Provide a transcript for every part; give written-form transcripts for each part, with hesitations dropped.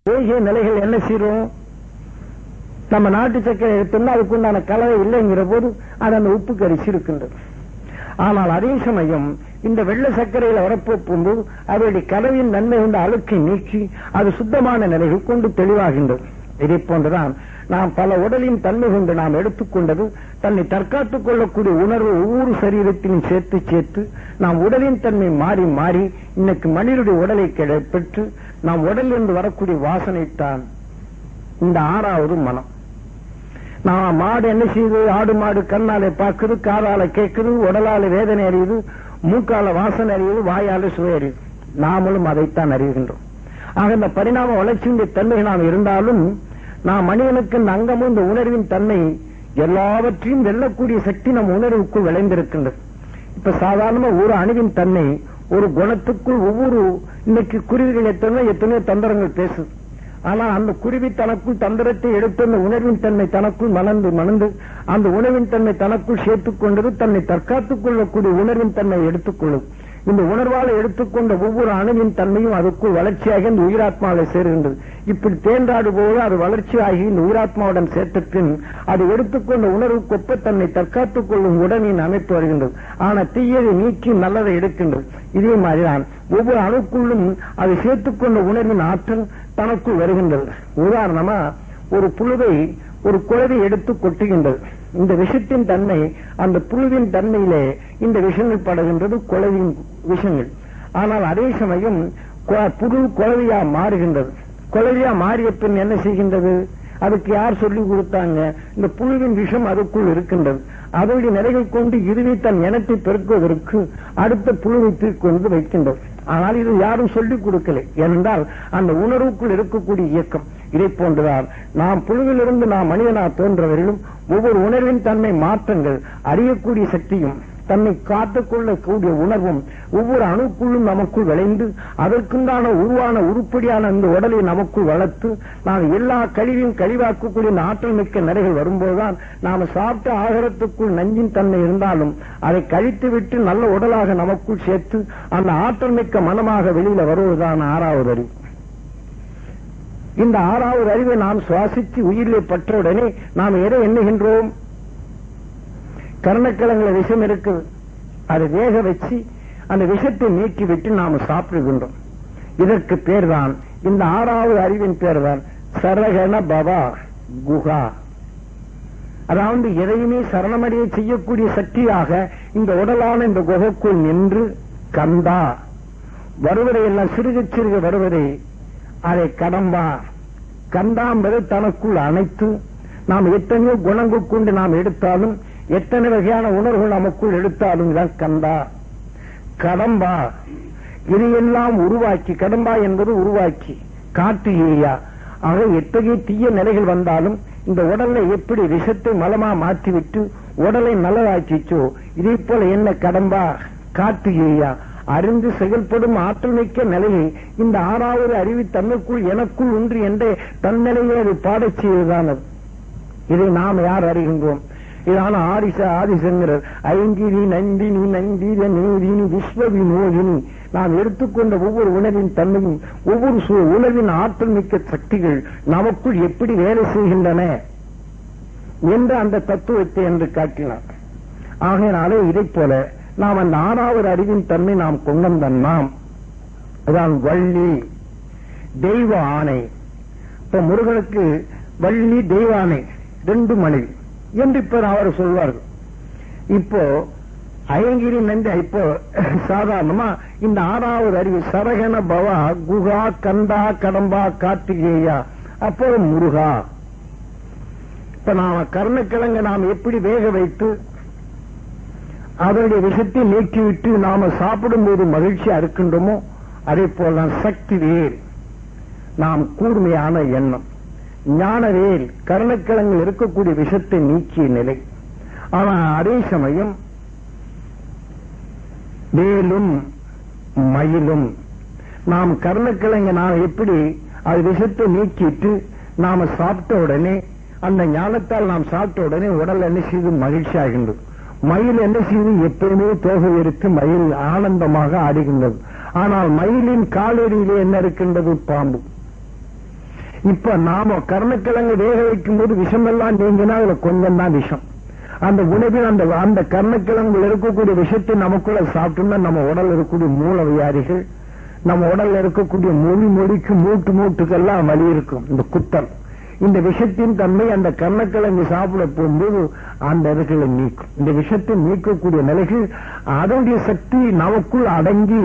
போகிய நிலைகள் என்ன செய்யறோம்? நம்ம நாட்டு சக்கரை எடுத்தோம்னா அதுக்குண்டான கலவை இல்லைங்கிற போது அது அந்த உப்பு கரிசி இருக்கின்றது. ஆனால் அதே சமயம் இந்த வெள்ளை சர்க்கரையில வரப்போகும்போது அதனுடைய கலவையின் நன்மை கொண்ட அழுக்கை நீக்கி அது சுத்தமான நிலைகள் கொண்டு தெளிவாகின்றது. இதை போன்றுதான் நாம் பல உடலின் தன்மை கொண்டு நாம் எடுத்துக்கொண்டது தன்னை தற்காத்துக் கொள்ளக்கூடிய உணர்வு ஒவ்வொரு சரீரத்திலும் சேர்த்து சேர்த்து நாம் உடலின் தன்மை மாறி மாறி இன்னைக்கு மனிதனுடைய உடலை பெற்று நாம் உடலில் இருந்து வரக்கூடிய வாசனைத்தான் இந்த ஆறாவது மனம். நான் மாடு என்ன செய்யுது? ஆடு மாடு கண்ணால பார்க்குது, காதால கேட்குது, உடலால வேதனை அறியுது, மூக்கால வாசனை அறியுது, வாயால சுவை அறியுது. நாமளும் அதைத்தான் அறிகின்றோம். ஆக இந்த பரிணாம வளர்ச்சியுடைய தன்மை நாம் இருந்தாலும் நாம் மனிதனுக்கு இந்த அங்கமும் இந்த உணர்வின் தன்மை எல்லாவற்றையும் வெல்லக்கூடிய சக்தி நம் உணர்வுக்குள் விளைந்திருக்கின்றது. இப்ப சாதாரண ஒரு அணுவின் தன்மை ஒரு குணத்துக்குள் ஒவ்வொரு இன்னைக்கு குருவிகள் எத்தனையோ தந்திரங்கள் பேசுது. ஆனா அந்த குருவி தனக்குள் தந்திரத்தை எடுத்து அந்த உணர்வின் தன்மை தனக்குள் மணந்து அந்த உணர்வின் தன்மை தனக்குள் சேர்த்துக் கொண்டது தன்னை தற்காத்துக் கொள்ளக்கூடிய உணர்வின் தன்மை எடுத்துக்கொள்ளும். இந்த உணர்வால எடுத்துக்கொண்ட ஒவ்வொரு அணுவின் தன்மையும் அதுக்குள் வளர்ச்சியாகி இந்த உயிராத்மாவை சேருகின்றது. இப்படி தேன்றாடு போது அது வளர்ச்சியாகி இந்த உயிராத்மாவுடன் சேர்த்த பின் அது எடுத்துக்கொண்ட உணர்வுக்கொப்ப தன்னை தற்காத்துக் கொள்ளும் உடலின் அமைப்பு வருகின்றது. ஆனா தீயதை நீக்கி நல்லதை எடுக்கின்றது. இதே மாதிரிதான் ஒவ்வொரு அணுக்குள்ளும் அது சேர்த்துக்கொண்ட உணர்வின் ஆற்றல் தனக்குள் வருகின்றது. உதாரணமா ஒரு புழுவை ஒரு குழவை எடுத்து கொட்டுகின்றது. இந்த விஷத்தின் தன்மை அந்த புழுவின் தன்மையிலே இந்த விஷங்கள் படுகின்றது, குழவின் விஷங்கள். ஆனால் அதே சமயம் புழு குழவையா மாறுகின்றது. குழவையா மாறிய பின் என்ன செய்கின்றது? அதுக்கு யார் சொல்லிக் கொடுத்தாங்க? இந்த புழுவின் விஷம் அதுக்குள் இருக்கின்றது. அதோடைய நிலைகள் கொண்டு இதுவே தன் இனத்தை பெருக்குவதற்கு அடுத்த புழுவை கொண்டு வைக்கின்றது. ஆனால் இது யாரும் சொல்லிக் கொடுக்கல. ஏனென்றால் அந்த உணர்வுக்குள் இருக்கக்கூடிய இயக்கம். இதை போன்றுதான் நாம் புழுவிலிருந்து நாம் மனிதனா தோன்றவரிலும் ஒவ்வொரு உணர்வின் தன்மை மாற்றங்கள் அறியக்கூடிய சக்தியும் தன்னை காத்துக் கொள்ளக்கூடிய உணர்வும் ஒவ்வொரு அணுக்குள்ளும் நமக்குள் விளைந்து அதற்குண்டான உருவான உருப்படியான இந்த உடலை நமக்குள் வளர்த்து நாம் எல்லா கழிவையும் கழிவாக்கக்கூடிய இந்த ஆற்றல் மிக்க நிறைகள் வரும்போதுதான் நாம் சாப்பிட்ட ஆகாரத்துக்குள் நஞ்சின் தன்மை இருந்தாலும் அதை கழித்து விட்டு நல்ல உடலாக நமக்குள் சேர்த்து அந்த ஆற்றல் மிக்க மனமாக வெளியில வருவதுதான் ஆறாவது அறிவு. இந்த ஆறாவது அறிவை நாம் சுவாசித்து உயிரிலே பற்றவுடனே நாம் எதை எண்ணுகின்றோம்? கர்ணக்கிழங்குல விஷம் இருக்குது, அதை வேக வச்சு அந்த விஷத்தை நீக்கிவிட்டு நாம் சாப்பிடுகின்றோம். இதற்கு பேர்தான் இந்த ஆறாவது அறிவின் பேர்தான் சரகண பவா குஹா. அதாவது எதையுமே சரணமடைய செய்யக்கூடிய சக்தியாக இந்த உடலான இந்த குகைக்குள் நின்று கந்தா வருவதை எல்லாம் சிறுக சிறுக வருவதை அதை கடம்பா கந்தா என்பதை தனக்குள் அணைத்து நாம் எத்தனையோ குணங்கள் கொண்டு நாம் எடுத்தாலும் எத்தனை வகையான உணர்வுகள் நமக்குள் எடுத்தாலும் இதான் கந்தா. கடம்பா இதையெல்லாம் உருவாக்கி, கடம்பா என்பது உருவாக்கி காட்டு ஏயா. ஆக எத்தகைய தீய நிலைகள் வந்தாலும் இந்த உடலை எப்படி விஷத்தை மலமா மாற்றிவிட்டு உடலை நல்லதாக்கிச்சோ இதே போல என்ன கடம்பா காட்டு ஏயா அறிந்து செயல்படும் ஆற்றல் மிக்க நிலையை இந்த ஆறாவது அறிவு தன்னுக்குள் எனக்குள் ஒன்று என்ற தன்னிலையை அது பாடச் செய்வதானது. இதை நாம் யார் அறிகின்றோம்? இதான ஆதிசங்கிறார் ஐங்கிரி நந்தினி நந்திர நீதினி விஸ்வ வினோதினி. நாம் எடுத்துக்கொண்ட ஒவ்வொரு உணர்வின் தன்மையும் ஒவ்வொரு உணர்வின் ஆற்றல் மிக்க சக்திகள் நமக்குள் எப்படி வேலை செய்கின்றன என்ற அந்த தத்துவத்தை என்று காட்டினார். ஆகையினாலே இதை போல நாம் அந்த ஆறாவது அறிவின் தன்மை நாம் கொண்டோம். அதான் வள்ளி தெய்வ ஆணை. இப்ப முருகனுக்கு வள்ளி தெய்வ ஆணை ரெண்டு மனைவி என்று இப்ப அவர் சொல்வார்கள். இப்போ அயங்கிரி நந்தி இப்போ சாதாரணமா இந்த ஆறாவது அறிவு சரகண பவா குஹா கந்தா கடம்பா கார்த்திகேயா அப்போ முருகா. இப்ப நாம கர்ணக்கிழங்க நாம் எப்படி வேக வைத்து அதனுடைய விஷத்தை நீக்கிவிட்டு நாம சாப்பிடும் போது மகிழ்ச்சியா இருக்கின்றோமோ அதே போல சக்தி வேல் நாம் கூர்மையான எண்ணம், ஞானவேல் கர்ணக்கிழங்கில் இருக்கக்கூடிய விஷத்தை நீக்கிய நிலை. ஆனா அதே சமயம் வேலும் மயிலும் நாம் கர்ணக்கிழங்க நாம் எப்படி அது விஷத்தை நீக்கிட்டு நாம சாப்பிட்ட உடனே அந்த ஞானத்தால் நாம் சாப்பிட்ட உடனே உடல் என்ன செய்து மகிழ்ச்சி ஆகின்றது. மயில் என்ன செய்து எப்பவுமே தோகை எடுத்து மயில் ஆனந்தமாக ஆடுகின்றது. ஆனால் மயிலின் காலடியிலே என்ன இருக்கின்றது? பாம்பு. இப்ப நாம கருணக்கிழங்கு வேக வைக்கும் போது விஷம் எல்லாம் நீங்கினா அதுல கொஞ்சம் தான் விஷம். அந்த உணவில் அந்த கருணக்கிழங்குல இருக்கக்கூடிய விஷயத்தை நமக்குள்ள சாப்பிட்டோம்னா நம்ம உடல் இருக்கக்கூடிய மூல வியாதிகள், நம்ம உடல்ல இருக்கக்கூடிய மொழிக்கு மூட்டுக்கெல்லாம் வலி இருக்கும். இந்த குத்தல், இந்த விஷத்தின் தன்மை அந்த கருணக்கிழங்கு சாப்பிட போகும்போது அந்த இடத்துல நீக்கும். இந்த விஷத்தை நீக்கக்கூடிய நிலைகள் அதனுடைய சக்தி நமக்குள் அடங்கி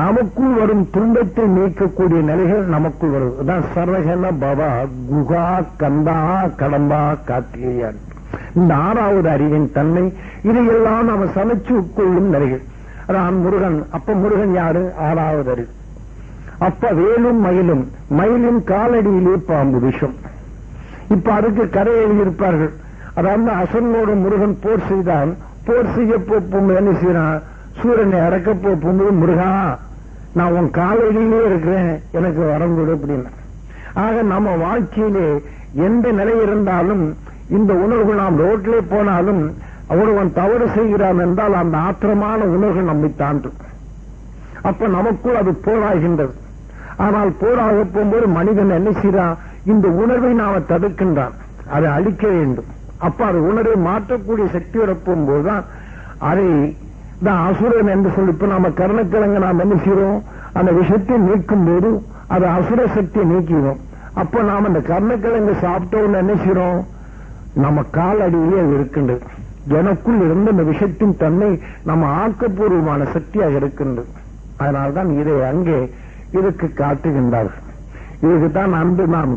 நமக்குள் வரும் துன்பத்தை நீக்கக்கூடிய நிலைகள் நமக்குள் வரும். அதான் சர்வகன பவா குகா கந்தா கடம்பா கார்த்திகையான். இந்த 6வது அறிவின் தன்மை இதையெல்லாம் நாம சமைச்சு உட்கொள்ளும் நிலைகள். அதான் முருகன். அப்ப முருகன் யாரு? 6வது அறிவு. அப்ப வேலும் மயிலும், மயிலின் காலடியிலே பாம்பு விஷம். இப்ப அதுக்கு கதை எழுதியிருப்பார்கள். அதாவது அசனோடு முருகன் போர் செய்தான். போர் செய்ய போகும்போது என்ன செய்யறான்? சூரனை அடக்க போகும்போது, முருகா நான் உன் காலடியிலே இருக்கிறேன், எனக்கு வரம் கொடு அப்படின்னா. ஆக நம்ம வாழ்க்கையிலே எந்த நிலை இருந்தாலும் இந்த உணர்வு, நாம் ரோட்லே போனாலும் ஒருவன் தவறு செய்கிறான் என்றால் அந்த ஆத்திரமான உணர்வு நம்மை தாண்டும். அப்ப நமக்குள் அது போராகின்றது. ஆனால் போராக போகும்போது மனிதன் என்ன செய்யறான்? இந்த உணர்வை நாம தடுக்கின்றான், அதை அழிக்க வேண்டும். அப்ப அது உணர்வை மாற்றக்கூடிய சக்தி வரப்போகும்போதுதான் அதை தான் அசுரன் என்று சொல்லி, இப்ப நாம கருணக்கிழங்கு நாம் என்ன செய்யறோம்? அந்த விஷயத்தை நீக்கும் போது அது அசுர சக்தியை நீக்கிறோம். அப்ப நாம் அந்த கருணக்கிழங்கு சாப்பிட்டோம்னு என்ன செய்யறோம்? நம்ம காலடியிலே அது இருக்கின்றது. எனக்குள் இருந்த இந்த விஷயத்தின் தன்மை நம்ம ஆக்கப்பூர்வமான சக்தியாக இருக்கின்றது. அதனால்தான் இதை அங்கே இதுக்கு காட்டுகின்றார்கள். இதுக்குத்தான் அன்று நாம்